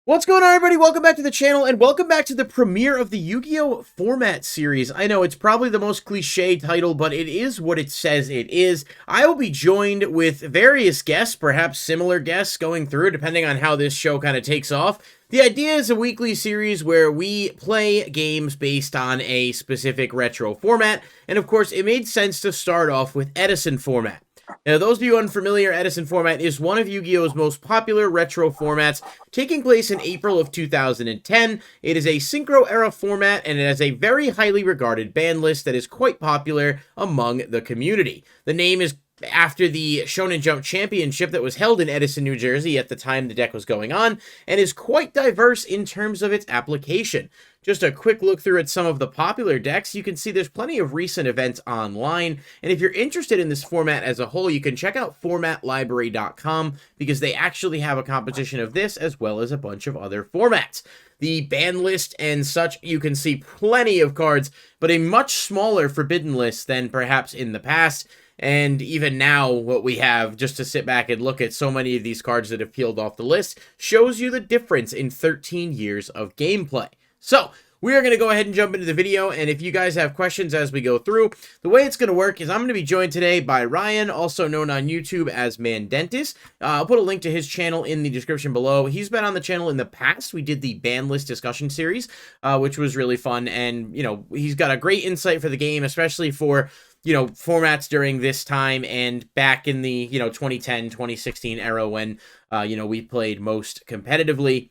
What's going on, everybody? Welcome back to the channel, and welcome back to the premiere of the Yu-Gi-Oh! Format series. I know it's probably the most cliche title, but it is what it says it is. I will be joined with various guests, perhaps similar guests, going through, depending on how this show kind of takes off. The idea is a weekly series where we play games based on a specific retro format, and of course, it made sense to start off with Edison format. Now, those of you unfamiliar, Edison format is one of Yu-Gi-Oh's most popular retro formats, taking place in April of 2010. It is a Synchro-era format, and it has a very highly regarded ban list that is quite popular among the community. The name is after the Shonen Jump Championship that was held in Edison, New Jersey at the time the deck was going on, and is quite diverse in terms of its application. Just a quick look through at some of the popular decks, you can see there's plenty of recent events online, and if you're interested in this format as a whole, you can check out formatlibrary.com, because they actually have a composition of this as well as a bunch of other formats. The ban list and such, you can see plenty of cards, but a much smaller forbidden list than perhaps in the past. And even now, what we have, just to sit back and look at so many of these cards that have peeled off the list, shows you the difference in 13 years of gameplay. So, we are going to go ahead and jump into the video, and if you guys have questions as we go through, the way it's going to work is I'm going to be joined today by Ryan, also known on YouTube as Mandentis. I'll put a link to his channel in the description below. He's been on the channel in the past. We did the ban list discussion series, which was really fun, and, you know, he's got a great insight for the game, especially for, you know, formats during this time and back in the, you know, 2010, 2016 era when, you know, we played most competitively.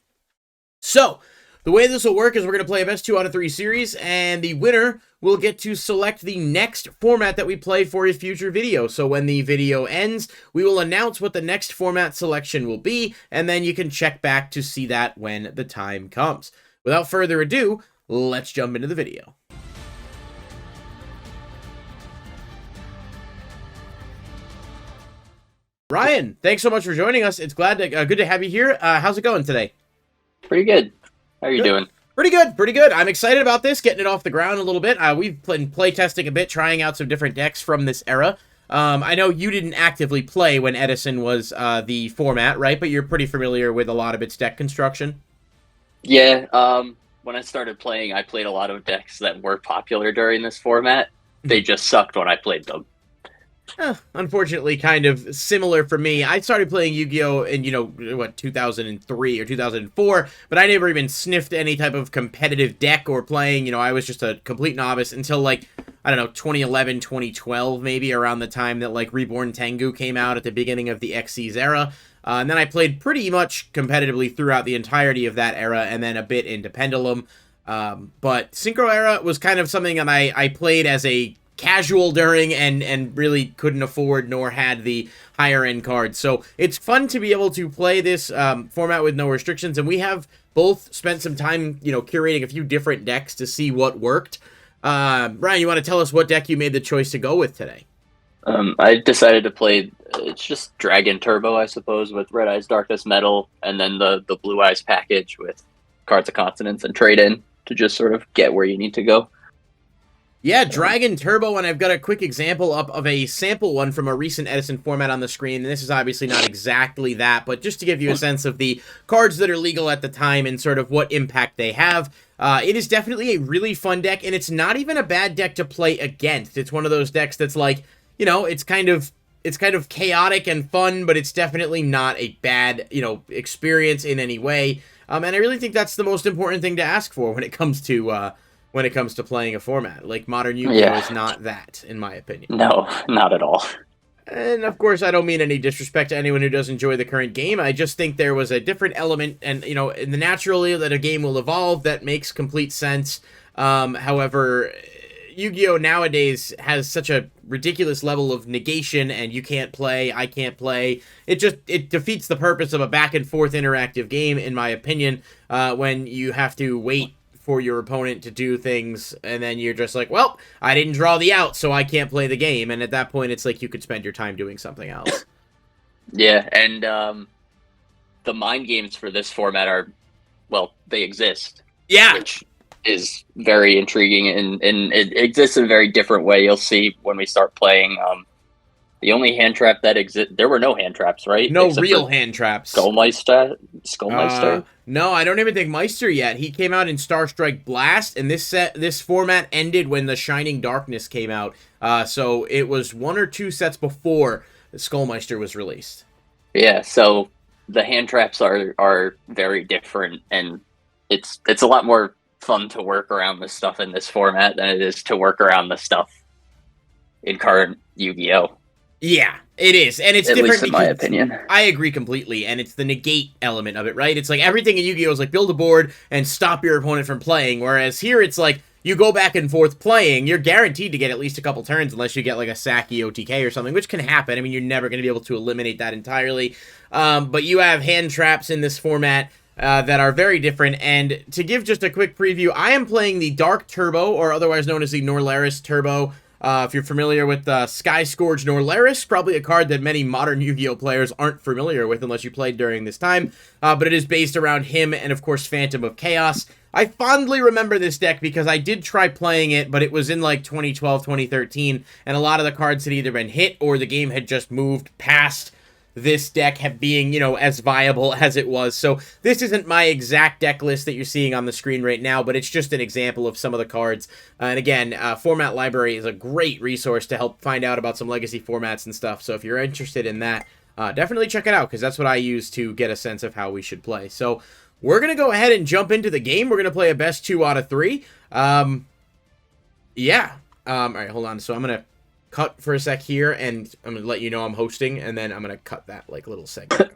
So, the way this will work is we're going to play a best 2 out of 3 series, and the winner will get to select the next format that we play for a future video. So when the video ends, we will announce what the next format selection will be, and then you can check back to see that when the time comes. Without further ado, let's jump into the video. Ryan, thanks so much for joining us. It's good to have you here. How's it going today? Pretty good. How are you doing? Pretty good, pretty good. I'm excited about this, getting it off the ground a little bit. We've been playtesting a bit, trying out some different decks from this era. I know you didn't actively play when Edison was the format, right? But you're pretty familiar with a lot of its deck construction. Yeah, when I started playing, I played a lot of decks that were popular during this format. They just sucked when I played them. Unfortunately, kind of similar for me. I started playing Yu-Gi-Oh! In, you know, what, 2003 or 2004, but I never even sniffed any type of competitive deck or playing. You know, I was just a complete novice until, like, I don't know, 2011, 2012, maybe, around the time that, like, Reborn Tengu came out at the beginning of the Xyz era. And then I played pretty much competitively throughout the entirety of that era, and then a bit into Pendulum. But Synchro era was kind of something that I played as a casual during and really couldn't afford nor had the higher end cards. So it's fun to be able to play this format with no restrictions, and we have both spent some time, you know, curating a few different decks to see what worked. Ryan, you want to tell us what deck you made the choice to go with today? I decided to play, it's just Dragon Turbo, I suppose, with Red Eyes Darkness Metal, and then the Blue Eyes package with Cards of Consonance and Trade In to just sort of get where you need to go. Yeah, Dragon Turbo, and I've got a quick example up of a sample one from a recent Edison format on the screen, and this is obviously not exactly that, but just to give you a sense of the cards that are legal at the time and sort of what impact they have. It is definitely a really fun deck, and it's not even a bad deck to play against. It's one of those decks that's like, you know, it's kind of chaotic and fun, but it's definitely not a bad, you know, experience in any way. And I really think that's the most important thing to ask for when it comes to playing a format. Like, modern Yu-Gi-Oh! Is not that, in my opinion. No, not at all. And, of course, I don't mean any disrespect to anyone who does enjoy the current game. I just think there was a different element, and, you know, in the naturally that a game will evolve, that makes complete sense. However, Yu-Gi-Oh! Nowadays has such a ridiculous level of negation, and you can't play, I can't play. It defeats the purpose of a back-and-forth interactive game, in my opinion, when you have to wait for your opponent to do things, and then you're just like, well, I didn't draw the out, so I can't play the game. And at that point, it's like you could spend your time doing something else. Yeah, and the mind games for this format are, well, they exist. Yeah. Which is very intriguing, and it exists in a very different way. You'll see when we start playing. The only hand trap that exists, there were no hand traps, right? No Except real for hand traps. Skullmeister. Skullmeister. No, I don't even think Meister yet. He came out in Starstrike Blast, and this format ended when the Shining Darkness came out. So it was 1 or 2 sets before Skullmeister was released. Yeah, so the hand traps are very different, and it's a lot more fun to work around the stuff in this format than it is to work around the stuff in current Yu-Gi-Oh! Yeah, it is, and it's At different least in my opinion. I agree completely, and it's the negate element of it, right? It's like everything in Yu-Gi-Oh! Is like build a board and stop your opponent from playing, whereas here it's like you go back and forth playing, you're guaranteed to get at least a couple turns unless you get like a Saki OTK or something, which can happen. I mean, you're never going to be able to eliminate that entirely, but you have hand traps in this format that are very different, and to give just a quick preview, I am playing the Dark Turbo, or otherwise known as the Norleras Turbo. If you're familiar with Sky Scourge Norleras, probably a card that many modern Yu-Gi-Oh! Players aren't familiar with unless you played during this time, but it is based around him and, of course, Phantom of Chaos. I fondly remember this deck because I did try playing it, but it was in, like, 2012, 2013, and a lot of the cards had either been hit or the game had just moved past this deck being, you know, as viable as it was. So this isn't my exact deck list that you're seeing on the screen right now, but it's just an example of some of the cards. And again, Format Library is a great resource to help find out about some legacy formats and stuff. So if you're interested in that, definitely check it out, because that's what I use to get a sense of how we should play. So we're going to go ahead and jump into the game. We're going to play a best 2 out of 3. Yeah. All right, hold on. So I'm going to cut for a sec here, and I'm going to let you know I'm hosting, and then I'm going to cut that, like, little segment.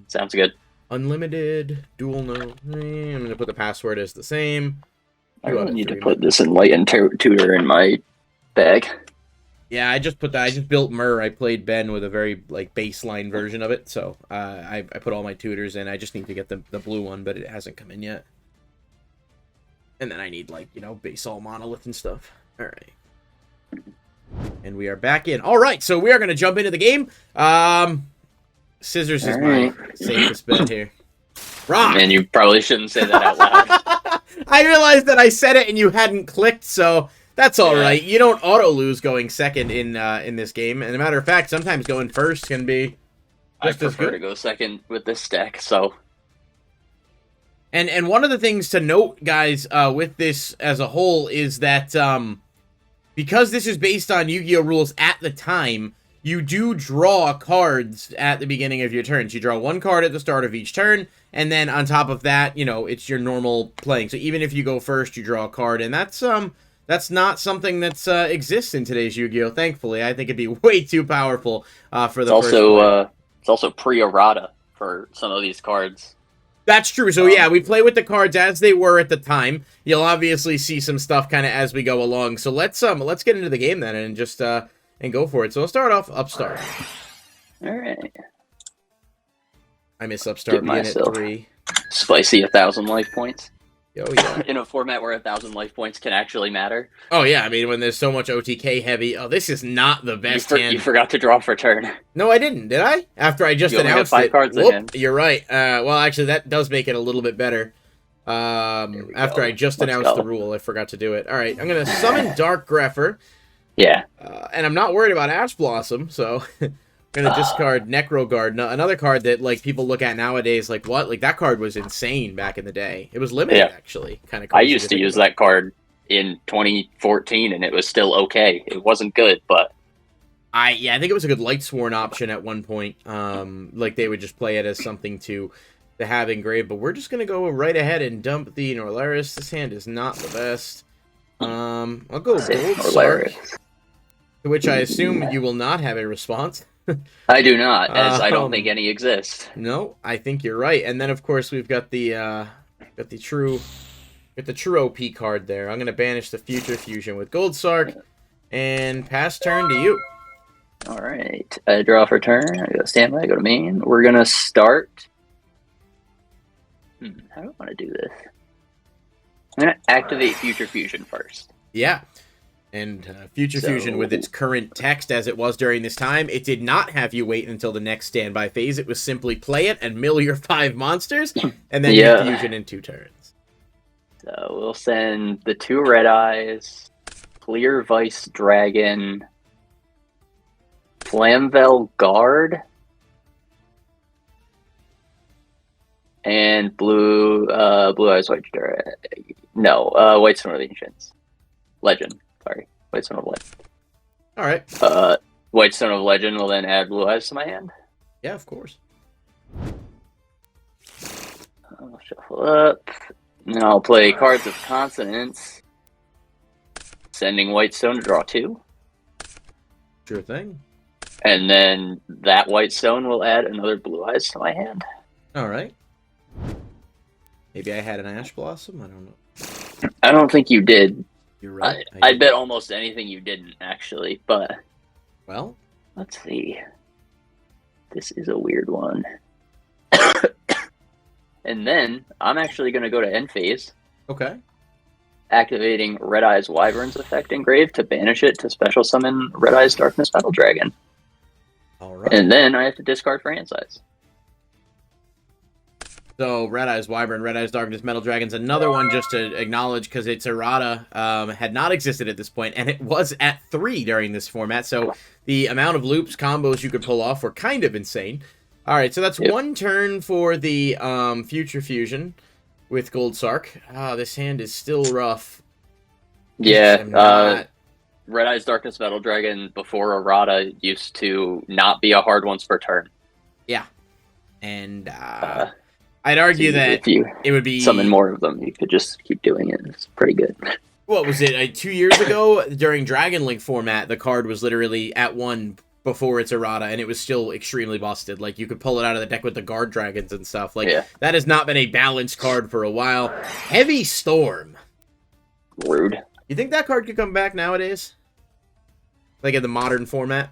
Sounds good. Unlimited, dual no. I'm going to put the password as the same. I really need to put this Enlightened Tutor in my bag. Yeah, I just put that. I just built Myrrh. I played Ben with a very, like, baseline version of it, so I put all my tutors in. I just need to get the blue one, but it hasn't come in yet. And then I need, like, you know, base all monolith and stuff. All right. And we are back in. All right, so we are going to jump into the game. Scissors is my safest bet here. Rock! And you probably shouldn't say that out loud. I realized that I said it and you hadn't clicked, so that's all right. You don't auto-lose going second in this game. And as a matter of fact, sometimes going first can be just as good. I prefer to go second with this deck, so... And one of the things to note, guys, with this as a whole is that... because this is based on Yu-Gi-Oh! Rules at the time, you do draw cards at the beginning of your turns. You draw 1 card at the start of each turn, and then on top of that, you know, it's your normal playing. So even if you go first, you draw a card, and that's not something that's exists in today's Yu-Gi-Oh! Thankfully, I think it'd be way too powerful for the first player. It's also pre-errata for some of these cards. That's true. So yeah, we play with the cards as they were at the time. You'll obviously see some stuff kind of as we go along. So let's get into the game then and just and go for it. So I'll start off Upstart. All right. I miss Upstart being at 3. Spicy 1,000 life points. Oh yeah. In a format where 1,000 life points can actually matter. Oh yeah, I mean when there's so much OTK heavy. Oh, this is not the best hand. You forgot to draw for turn. No, I didn't. Did I? After I just announced only have 5 it. cards in hand. You're right. Well, actually, that does make it a little bit better. After I just announced the rule, I forgot to do it. All right, I'm gonna summon Dark Grepher. Yeah. And I'm not worried about Ash Blossom, so I'm gonna discard Necro Guard. Another card that like people look at nowadays, like what? Like that card was insane back in the day. It was limited, actually. Kind of. I used to use that card in 2014, and it was still okay. It wasn't good, but I think it was a good Lightsworn option at one point. Like they would just play it as something to have engraved. But we're just gonna go right ahead and dump the Norleras. This hand is not the best. I'll go Gold Sark, to which I assume you will not have a response. I do not, as I don't think any exist. No, I think you're right. And then of course we've got the true OP card there. I'm gonna banish the Future Fusion with Gold Sark and pass turn to you. All right, I draw for turn. I go standby. I go to main. We're gonna start. How do I want to do this? I'm gonna activate Future Fusion first. Yeah. And Future Fusion, with its current text as it was during this time, it did not have you wait until the next standby phase. It was simply play it and mill your 5 monsters, and then you fusion in 2 turns. So we'll send the 2 Red Eyes, Clear Vice Dragon, Flamvel Guard and Blue Eyes White White Stone of the Ancients. Legend. Sorry. White Stone of Legend. All right. White Stone of Legend will then add Blue Eyes to my hand. Yeah, of course. I'll shuffle up. And then I'll play Cards of Consonance. Sending White Stone to draw 2. Sure thing. And then that White Stone will add another Blue Eyes to my hand. All right. Maybe I had an Ash Blossom? I don't know. I don't think you did. You're right. I bet almost anything you didn't, actually. But, well, let's see. This is a weird one. And then I'm actually going to go to end phase. Okay. Activating Red Eyes Wyvern's effect engraved to banish it to special summon Red Eyes Darkness Metal Dragon. All right. And then I have to discard for hand size. So Red Eyes Wyvern, Red Eyes Darkness Metal Dragon's another one just to acknowledge because its errata had not existed at this point, and it was at 3 during this format. So the amount of loops, combos you could pull off were kind of insane. All right, so that's one turn for the Future Fusion with Gold Sark. This hand is still rough. Yeah, Red Eyes Darkness Metal Dragon before errata used to not be a hard once per turn. Yeah, and I'd argue that if you it would be summon more of them, you could just keep doing it. It's pretty good. What was it? 2 years ago during Dragon Link format, the card was literally at 1 before its errata, and it was still extremely busted. Like, you could pull it out of the deck with the guard dragons and stuff. Like, that has not been a balanced card for a while. Heavy Storm. Rude. You think that card could come back nowadays? Like in the modern format?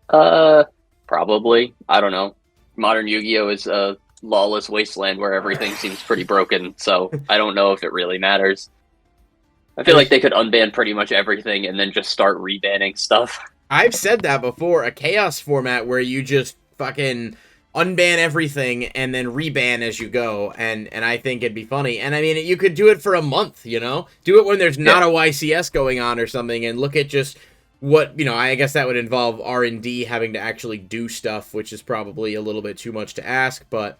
Probably. I don't know. Modern Yu-Gi-Oh! Is a lawless wasteland where everything seems pretty broken, so I don't know if it really matters. I feel like they could unban pretty much everything and then just start rebanning stuff. I've said that before, a Chaos format where you just fucking unban everything and then reban as you go, and I think it'd be funny. And I mean, you could do it for a month, you know? Do it when there's not a YCS going on or something, and look at just what, you know, I guess that would involve R&D having to actually do stuff, which is probably a little bit too much to ask, but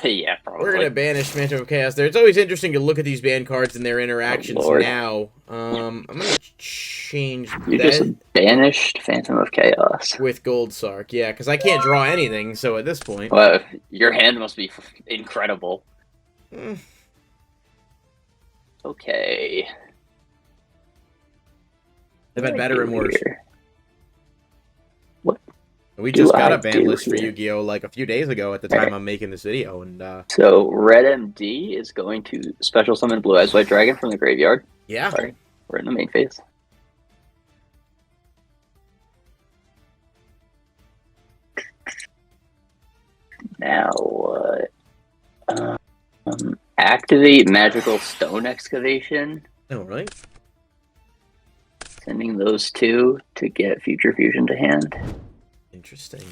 yeah, probably. We're going to banish Phantom of Chaos there. It's always interesting to look at these ban cards and their interactions now. I'm going to change You just banished Phantom of Chaos. With Gold Sark, yeah, because I can't draw anything, so at this point... Well, your hand must be incredible. Okay. They've had better and worse. What? We just got a ban list for Yu-Gi-Oh! Like a few days ago at the time I'm making this video, and So Red MD is going to special summon Blue Eyes White Dragon from the graveyard. Yeah. Sorry, we're in the main phase. Now what? Activate Magical Stone Excavation. Oh, right. Sending those two to get Future Fusion to hand. Interesting.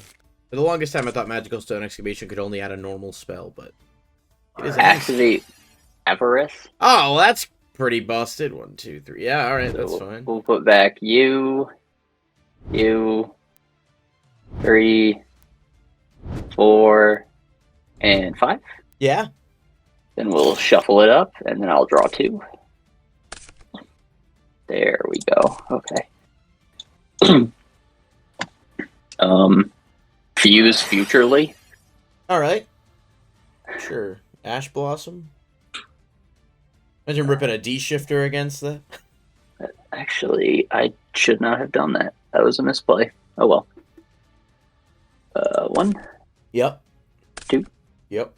For the longest time, I thought Magical Stone Excavation could only add a normal spell, but it is activate Avarice. Oh, well, that's pretty busted. 1, 2, 3. Yeah, all right, that's fine. We'll put back you, 3, 4, and 5. Yeah. Then we'll shuffle it up, and then I'll draw 2. There we go. Okay. Fuse Futurely. All right. Sure. Ash Blossom. Imagine ripping a D-shifter against that. Actually, I should not have done that. That was a misplay. Oh well. 1. Yep. 2. Yep.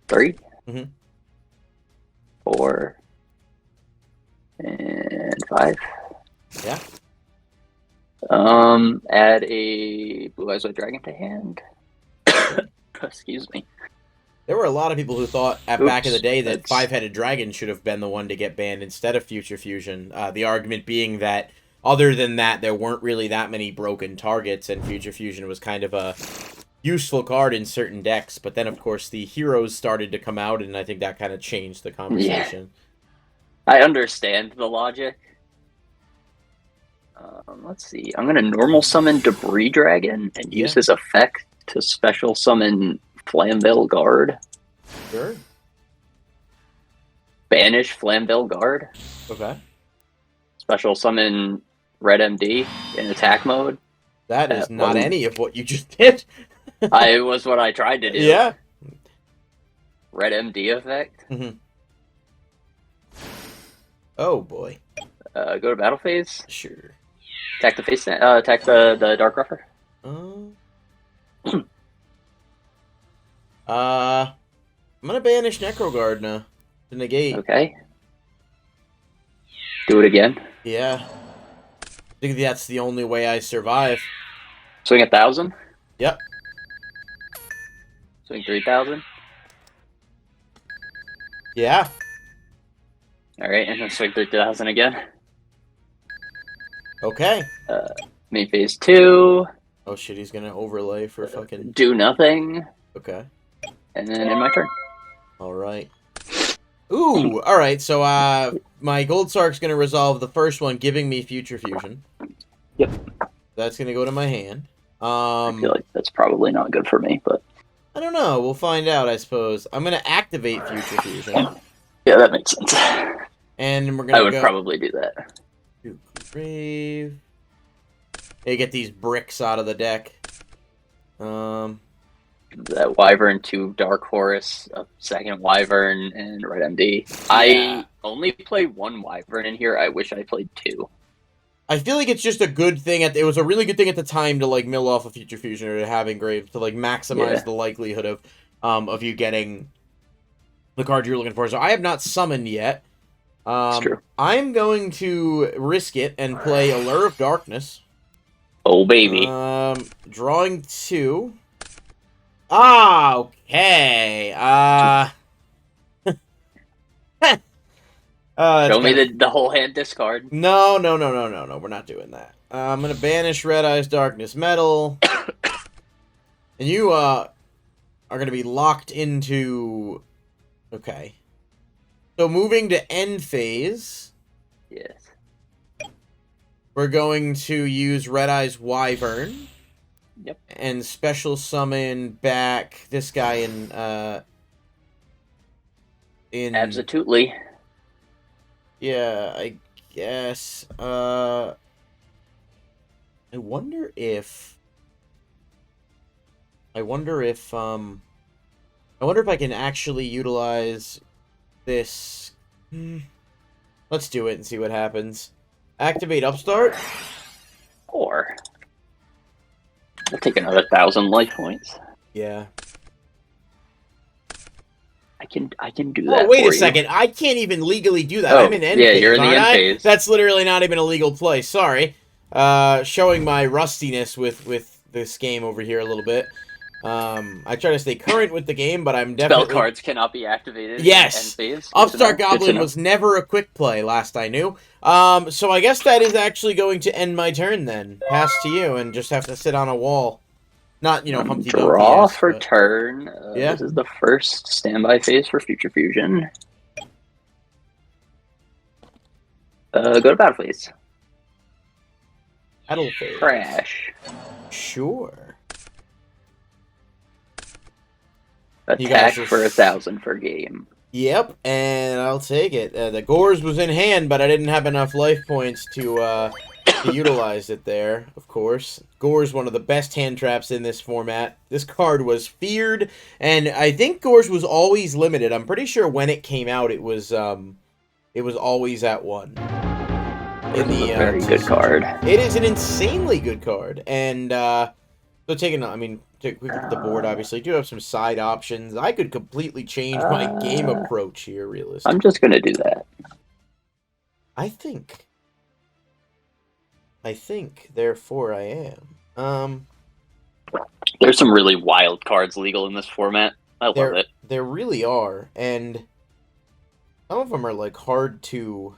3. 4. 4. And 5. Yeah. Add a Blue Eyes White Dragon to hand. Excuse me. There were a lot of people who thought back in the day that Five-Headed Dragon should have been the one to get banned instead of Future Fusion. The argument being that, other than that, there weren't really that many broken targets, and Future Fusion was kind of a useful card in certain decks. But then, of course, the heroes started to come out, and I think that kind of changed the conversation. Yeah. I understand the logic. Let's see. I'm going to normal summon Debris Dragon and use his effect to special summon Flamvell Guard. Sure. Banish Flamvell Guard. Okay. Special summon Red MD in attack mode. That is not any of what you just did. It was what I tried to do. Yeah. Red MD effect. Mm-hmm. Oh boy. Go to battle phase. Sure. Attack the face. Attack the Dark Ruffer. I'm gonna banish Necroguard now to negate. Okay. Do it again. Yeah. I think that's the only way I survive. Swing 1,000. Yep. Swing 3,000. Yeah. All right, and then swing 3,000 again. Okay. Main phase 2. Oh shit, he's gonna overlay for fucking... Do nothing. Okay. And then in my turn. Alright. Ooh, alright, so my Gold Sark's gonna resolve the first one, giving me Future Fusion. Yep. That's gonna go to my hand. I feel like that's probably not good for me, but... I don't know, we'll find out, I suppose. I'm gonna activate Future Fusion. Yeah, that makes sense. And we're gonna I would probably do that. Grave. They get these bricks out of the deck. That Wyvern, 2 Dark Horse, a second Wyvern, and Red MD. Yeah. I only play 1 Wyvern in here. I wish I played 2. I feel like it's just a good thing. It was a really good thing at the time to like mill off a Future Fusion or to have Engrave to like maximize the likelihood of you getting the card you're looking for. So I have not summoned yet. It's true. I'm going to risk it and play Allure of Darkness. Oh baby. Drawing 2. Ah, okay. Show me the whole hand discard. No. We're not doing that. I'm gonna banish Red Eyes Darkness Metal, and you are gonna be locked into. Okay. So moving to end phase. Yes. We're going to use Red Eyes Wyvern. Yep. And special summon back this guy in Absolutely. Yeah, I guess. I wonder if I wonder if I can actually utilize this. Let's do it and see what happens. Activate Upstart. Or I'll take another 1,000 life points. Yeah. I can do that. Oh, wait a second. I can't even legally do that. I'm in end phase. Yeah, you're in the end phase. That's literally not even a legal play. Sorry. Showing my rustiness with this game over here a little bit. I try to stay current with the game, but I'm definitely... Spell cards cannot be activated. Yes! In end phase. Upstart Goblin was never a quick play, last I knew. So I guess that is actually going to end my turn then. Pass to you, and just have to sit on a wall. Not, Humpty Dumpty. Draw for turn. Yeah. This is the first standby phase for Future Fusion. Go to battle phase. Battle phase. Crash. Sure. Attack for 1,000 per game. Yep, and I'll take it. The Gores was in hand, but I didn't have enough life points to utilize it there, of course. Gore's one of the best hand traps in this format. This card was feared, and I think Gore's was always limited. I'm pretty sure when it came out, it was always at 1. In the very good card. It is an insanely good card, and so taking, take a quick look at the board, obviously. Do have some side options. I could completely change my game approach here, realistically. I'm just gonna do that. I think, therefore I am. There's some really wild cards legal in this format. I love it. There really are, and some of them are, like, hard to...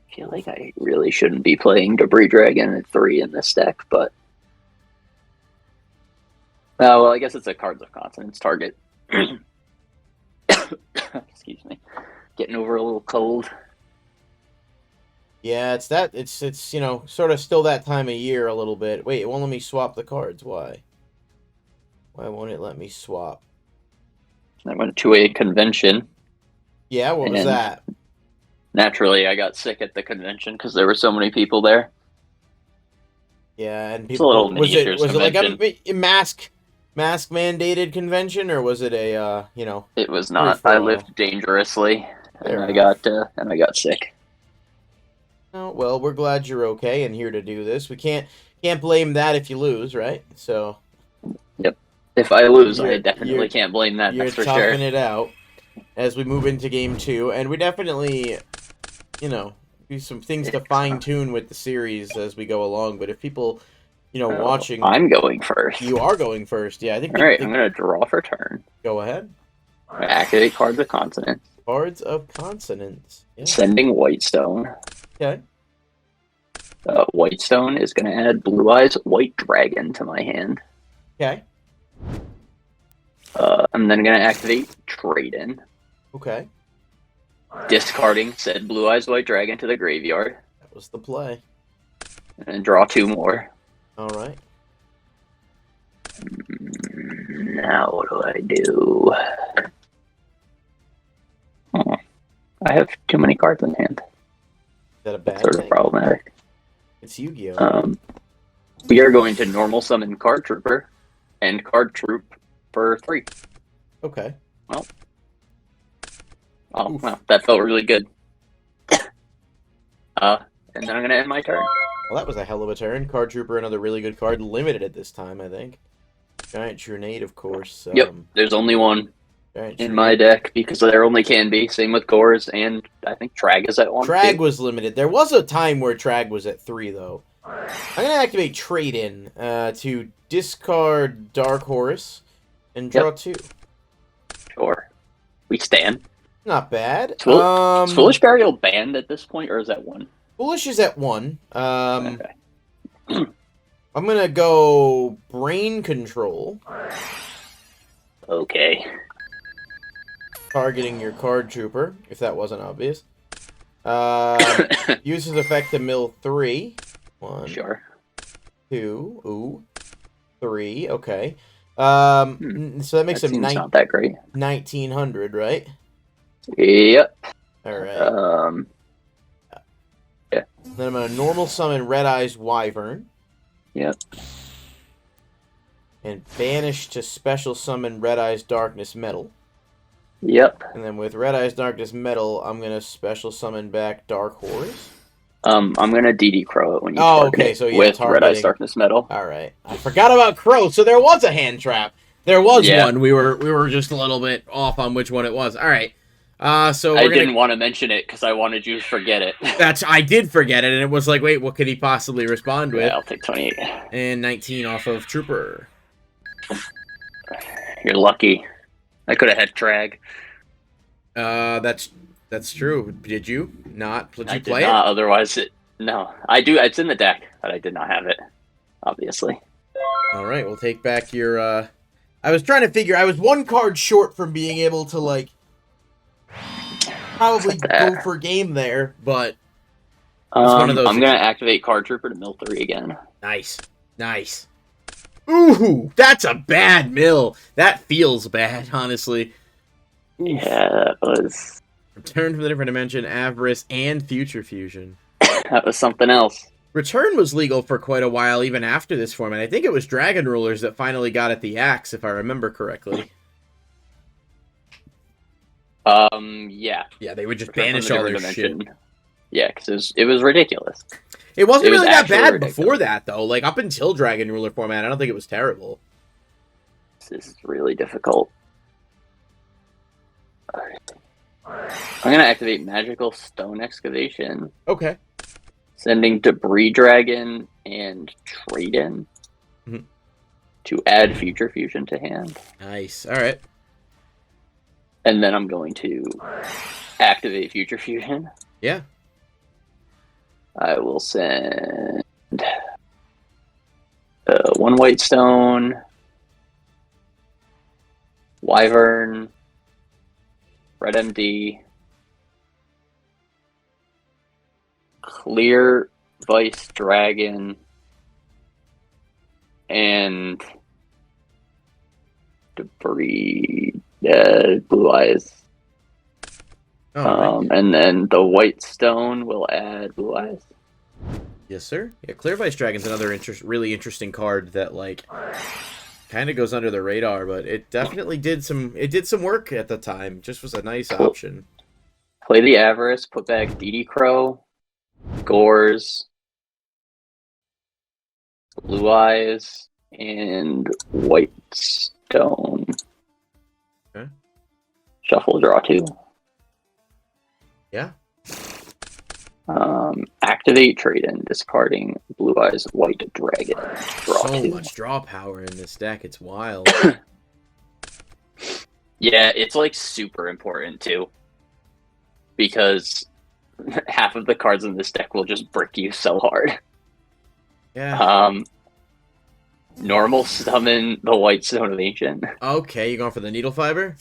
I feel like I really shouldn't be playing Debris Dragon at 3 in this deck, but... well, I guess it's a Cards of Consonance target. Excuse me. Getting over a little cold. Yeah, it's you know, sort of still that time of year a little bit. Wait, it won't let me swap the cards. Why? Why won't it let me swap? I went to a convention, Yeah, what was and that? naturally I got sick at the convention because there were so many people there. Yeah, and It's a little people miniatures was it like convention. a mask mandated convention, or was it a you know, It was free not. I for all? lived dangerously, and Fair enough. I got sick. Oh, well, we're glad you're okay and here to do this. We can't blame that if you lose, right? So Yep. If I lose, I you're definitely can't blame that. you're That's for sure. toughing it out as we move into game two, and we definitely, you know, do some things to fine tune with the series as we go along. But if people, you know, Oh, watching, I'm going first. you are going first. Yeah, I think All right, I'm gonna draw for turn. go ahead. Activate cards of consonants. Cards of consonants. Yeah. Sending Whitestone. Okay. Whitestone is gonna add Blue Eyes White Dragon to my hand. Okay. I'm then gonna activate Trade In. Okay. Discarding said Blue Eyes White Dragon to the graveyard. That was the play. And draw 2 more. All right. Now what do I do? Oh, I have too many cards in hand. Is that a bad Sort of thing? problematic. It's Yu-Gi-Oh. We are going to normal summon Card Trooper and Card Troop for 3. Okay. Oh, Oof. wow, that felt really good. And then I'm gonna end my turn. Well, that was a hell of a turn. Card Trooper, another really good card. Limited at this time, I think. Giant Trunade, of course. Yep, there's only one Giant in Trunade. my deck because there only can be. Same with Gores, and I think Trag is at 1. Trag too. was limited. There was a time where Trag was at 3, though. I'm going to activate Trade In to discard Dark Horse and draw 2. Sure. We stand. Not bad. Is Foolish Burial banned at this point, or is that 1? Foolish is at 1. Okay. I'm going to go Brain Control. Okay. Targeting your Card Trooper, if that wasn't obvious. Uses effect to mill 3. 1, Sure. 2, ooh, 3, okay. So that makes That him seems not that great. 1900, right? Yep. Alright. Yeah. Then I'm going to normal summon Red Eyes Wyvern. Yep. And banish to special summon Red Eyes Darkness Metal. Yep. And then with Red Eyes Darkness Metal, I'm going to special summon back Dark Horse. I'm gonna DD Crow it when you okay, so yeah, with targeting. Red Eyes Darkness Metal. Alright. I forgot about Crow, so there was a hand trap. There was one. We were just a little bit off on which one it was. Alright. So I didn't want to mention it because I wanted you to forget it. I did forget it, and it was like, wait, what could he possibly respond with? Yeah, I'll take 28. And 19 off of Trooper. You're lucky. I could have had Trag. That's true. Did you not? Did you I play did not, it? otherwise no. I do. It's in the deck, but I did not have it. Obviously. All right, we'll take back your. I was trying to figure. I was 1 card short from being able to like probably go for game there, but it's one of those. I'm gonna activate Card Trooper to mill 3 again. Nice. Ooh, that's a bad mill. That feels bad, honestly. Oof. Yeah, that was. Return from the different dimension, Avarice, and Future Fusion. That was something else. Return was legal for quite a while, even after this format. I think it was Dragon Rulers that finally got at the axe, if I remember correctly. Yeah. Yeah, they would just banish all their shit. Yeah, because it was ridiculous. It wasn't really that bad ridiculous. before that, though. Like, up until Dragon Ruler format, I don't think it was terrible. This is really difficult. I'm going to activate Magical Stone Excavation. Okay. Sending Debris Dragon and Trade In to add Future Fusion to hand. Nice. All right. And then I'm going to activate Future Fusion. Yeah. I will send 1 White Stone, Wyvern, Red MD, Clear Vice Dragon and Debris Blue Eyes. Right. And then the White Stone will add Blue Eyes. Yes, sir. Yeah, Clear Vice Dragon's another really interesting card that, like, kind of goes under the radar, but it definitely did some work at the time. Just was a nice option. Play the Avarice, put back DD Crow, Gores, Blue Eyes, and White Stone. Okay. Shuffle, draw 2. Yeah. Activate, trade in, discarding Blue Eyes White Dragon. Draw so 2. much draw power in this deck. It's wild. Yeah, it's like super important too. Because half of the cards in this deck will just brick you so hard. Yeah. Normal summon the White Stone of Ancient. Okay, you going for the needle fiber?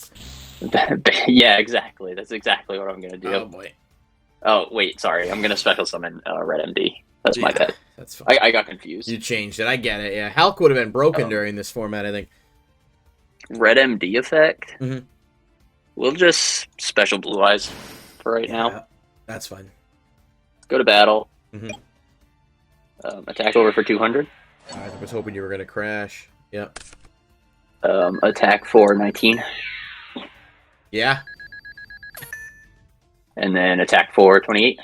Yeah, exactly. That's exactly what I'm gonna do. Oh boy. Oh wait, sorry. I'm gonna special summon Red MD. That's my bad. That's fine. I got confused. You changed it. I get it. Yeah, Hulk would have been broken during this format, I think. Red MD effect. Mm-hmm. We'll just special Blue Eyes for right now. That's fine. Go to battle. Mm-hmm. Attack over for 200. I was hoping you were gonna crash. Yep. Attack for 19. Yeah. And then attack for 28.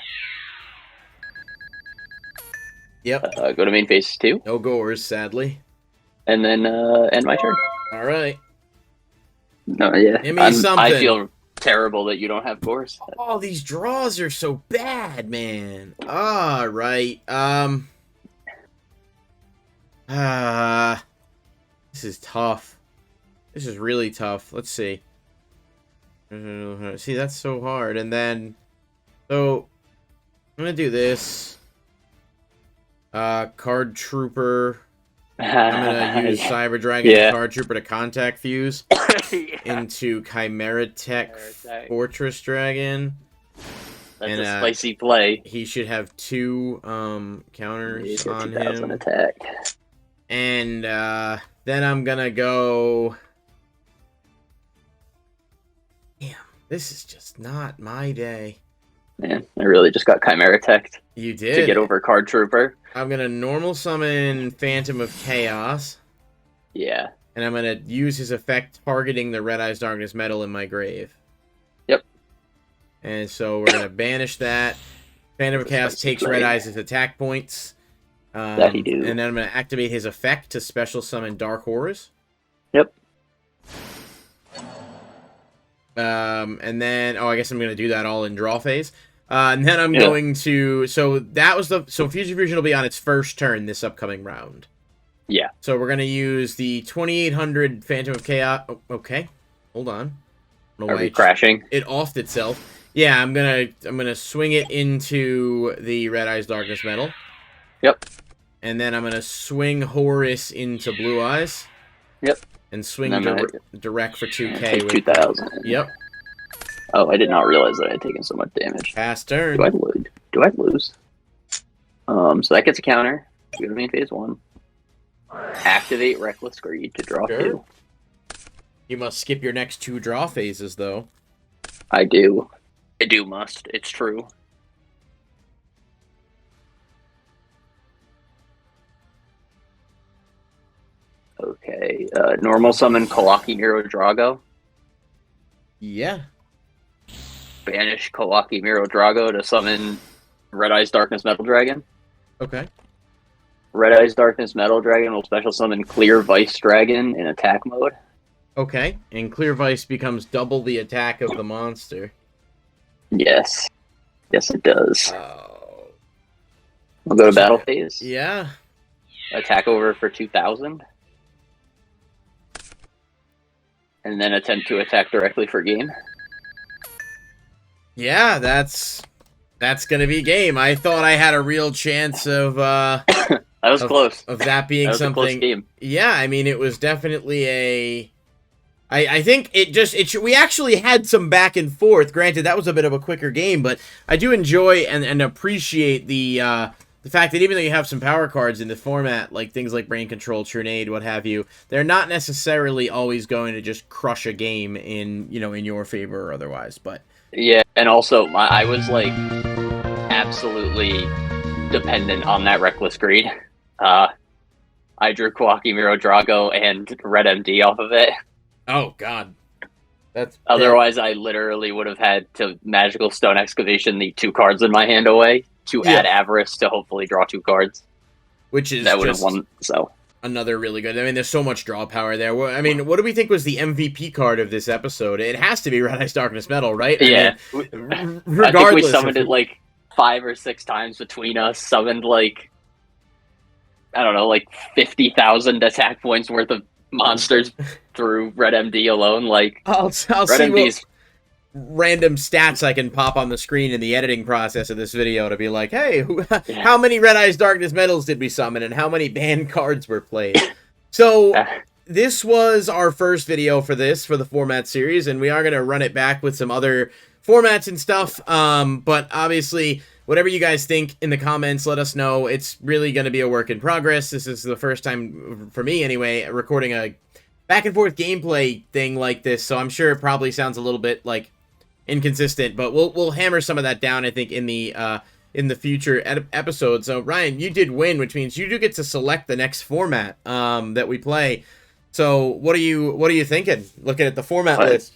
Yep. Go to main phase 2. No Gores, sadly. And then end my turn. All right. No, yeah. Give me something. I feel terrible that you don't have Gores. Oh, these draws are so bad, man. All right. This is tough. This is really tough. Let's see. See, that's so hard. And then, so I'm gonna do this. Card Trooper. I'm gonna use Cyber Dragon and Card Trooper to contact fuse into Chimera Tech Fortress Dragon. That's a spicy play. He should have 2 counters on him. Attack. And then I'm gonna go. Damn, this is just not my day. Man, I really just got Chimera Tech. You did to get over Card Trooper. I'm gonna normal summon Phantom of Chaos. Yeah. And I'm gonna use his effect targeting the Red Eyes Darkness Metal in my grave. Yep. And so we're gonna banish that. Phantom of Chaos takes Red Eyes' attack points. That he do. And then I'm gonna activate his effect to special summon Dark Horrors. Yep. And then I guess I'm gonna do that all in draw phase. And then I'm going to Fusion Fusion will be on its first turn this upcoming round. Yeah. So we're gonna use the 2800 Phantom of Chaos. Oh, okay, hold on. Are we crashing? It offed itself. Yeah, I'm gonna swing it into the Red Eyes Darkness Metal. Yep. And then I'm gonna swing Horus into Blue Eyes. Yep. And swing direct for 2K with 2000. Yep. Oh, I did not realize that I had taken so much damage. Pass turn. Do I lose? So that gets a counter. Go to main phase 1. Activate Reckless Greed to draw 2. You must skip your next 2 draw phases, though. I do. Must. It's true. Okay. Normal summon Kawaki Miro Drago. Yeah. Banish Kawaki Miro Drago to summon Red Eyes Darkness Metal Dragon. Okay. Red Eyes Darkness Metal Dragon will special summon Clear Vice Dragon in attack mode. Okay. And Clear Vice becomes double the attack of the monster. Yes. Yes, it does. Oh. We'll go to battle phase. Yeah. Attack over for 2000. And then attempt to attack directly for game. Yeah, that's gonna be game. I thought I had a real chance of that was close. Of that being that was something. A close game. Yeah, I mean it was definitely I think we actually had some back and forth. Granted, that was a bit of a quicker game, but I do enjoy and appreciate the fact that even though you have some power cards in the format, like things like Brain Control, Trinade, what have you, they're not necessarily always going to just crush a game in your favor or otherwise. But yeah, and also I was like absolutely dependent on that Reckless Greed. I drew Kawaki Miro Drago and Red MD off of it. Oh God, otherwise I literally would have had to Magical Stone Excavation the 2 cards in my hand away to add Avarice to hopefully draw 2 cards. Which is that would have won. So another really good. I mean, there's so much draw power there. I mean, what do we think was the MVP card of this episode? It has to be Red Ice Darkness Metal, right? Yeah. Regardless, I think we summoned it like 5 or 6 times between us. Summoned like, I don't know, like 50,000 attack points worth of monsters through Red MD alone. Like, I'll Red see MD's random stats I can pop on the screen in the editing process of this video to be like, hey, how many Red Eyes Darkness Metals did we summon and how many banned cards were played? So this was our first video for the format series, and we are going to run it back with some other formats and stuff. But obviously, whatever you guys think in the comments, let us know. It's really going to be a work in progress. This is the first time, for me anyway, recording a back and forth gameplay thing like this, so I'm sure it probably sounds a little bit like inconsistent, but we'll hammer some of that down, I think, in the future episodes. So Ryan, you did win, which means you do get to select the next format that we play. So what are you thinking? Looking at the format list,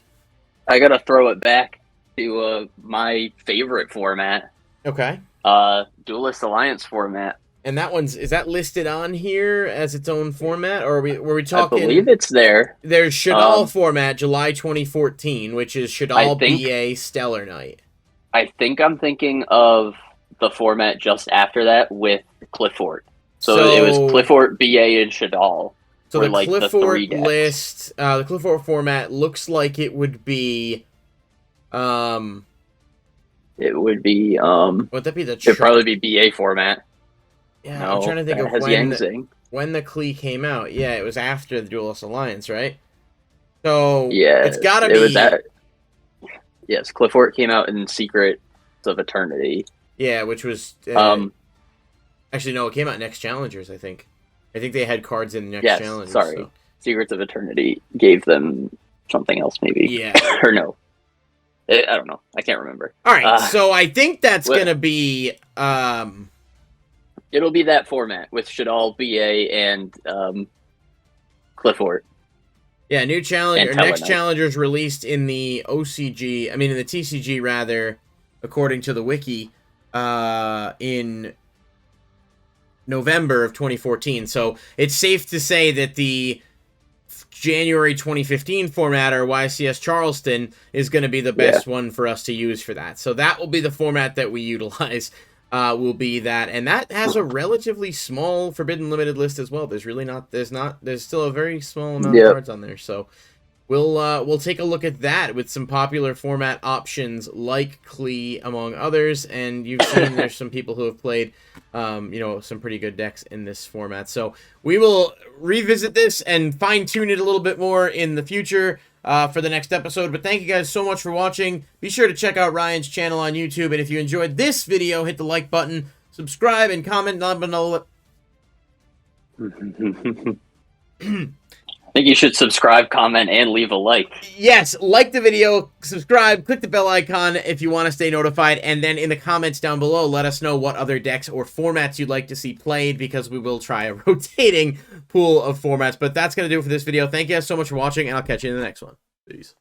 I gotta throw it back to my favorite format. Okay. Duelist Alliance format. And that is that listed on here as its own format, or were we talking? I believe it's there. There's Shadal format, July 2014, which is Shadal BA Stellar Knight. I think I'm thinking of the format just after that with Clifford. So it was Clifford, BA, and Shadal. So the like Clifford list, the Clifford format looks like it would be, it would be, would that be the? It'd probably be BA format. Yeah, no, I'm trying to think of when the Klee came out. Yeah, it was after the Duelist Alliance, right? So yeah, it's gotta be. Yes, Clifford came out in Secrets of Eternity. Yeah, which was actually no, it came out Next Challengers. I think they had cards in Next Challengers. Sorry, so. Secrets of Eternity gave them something else, maybe. Yeah, or no, I don't know. I can't remember. All right, so I think that's gonna be. It'll be that format with Shadal, BA, and Clifford. Yeah, new challenger. Next Challengers released in the OCG. I mean, in the TCG rather, according to the wiki, in November of 2014. So it's safe to say that the January 2015 format, or YCS Charleston, is going to be the best one for us to use for that. So that will be the format that we utilize. Will be that, and that has a relatively small Forbidden Limited list as well. There's still a very small amount of cards on there, so we'll take a look at that with some popular format options like Klee, among others. And you've seen there's some people who have played, some pretty good decks in this format. So we will revisit this and fine tune it a little bit more in the future. For the next episode. But thank you guys so much for watching. Be sure to check out Ryan's channel on YouTube. And if you enjoyed this video, hit the like button, subscribe, and comment down below. I think you should subscribe, comment, and leave a like. Yes, like the video, subscribe, click the bell icon if you want to stay notified, and then in the comments down below, let us know what other decks or formats you'd like to see played, because we will try a rotating pool of formats. But that's going to do it for this video. Thank you guys so much for watching, and I'll catch you in the next one. Peace.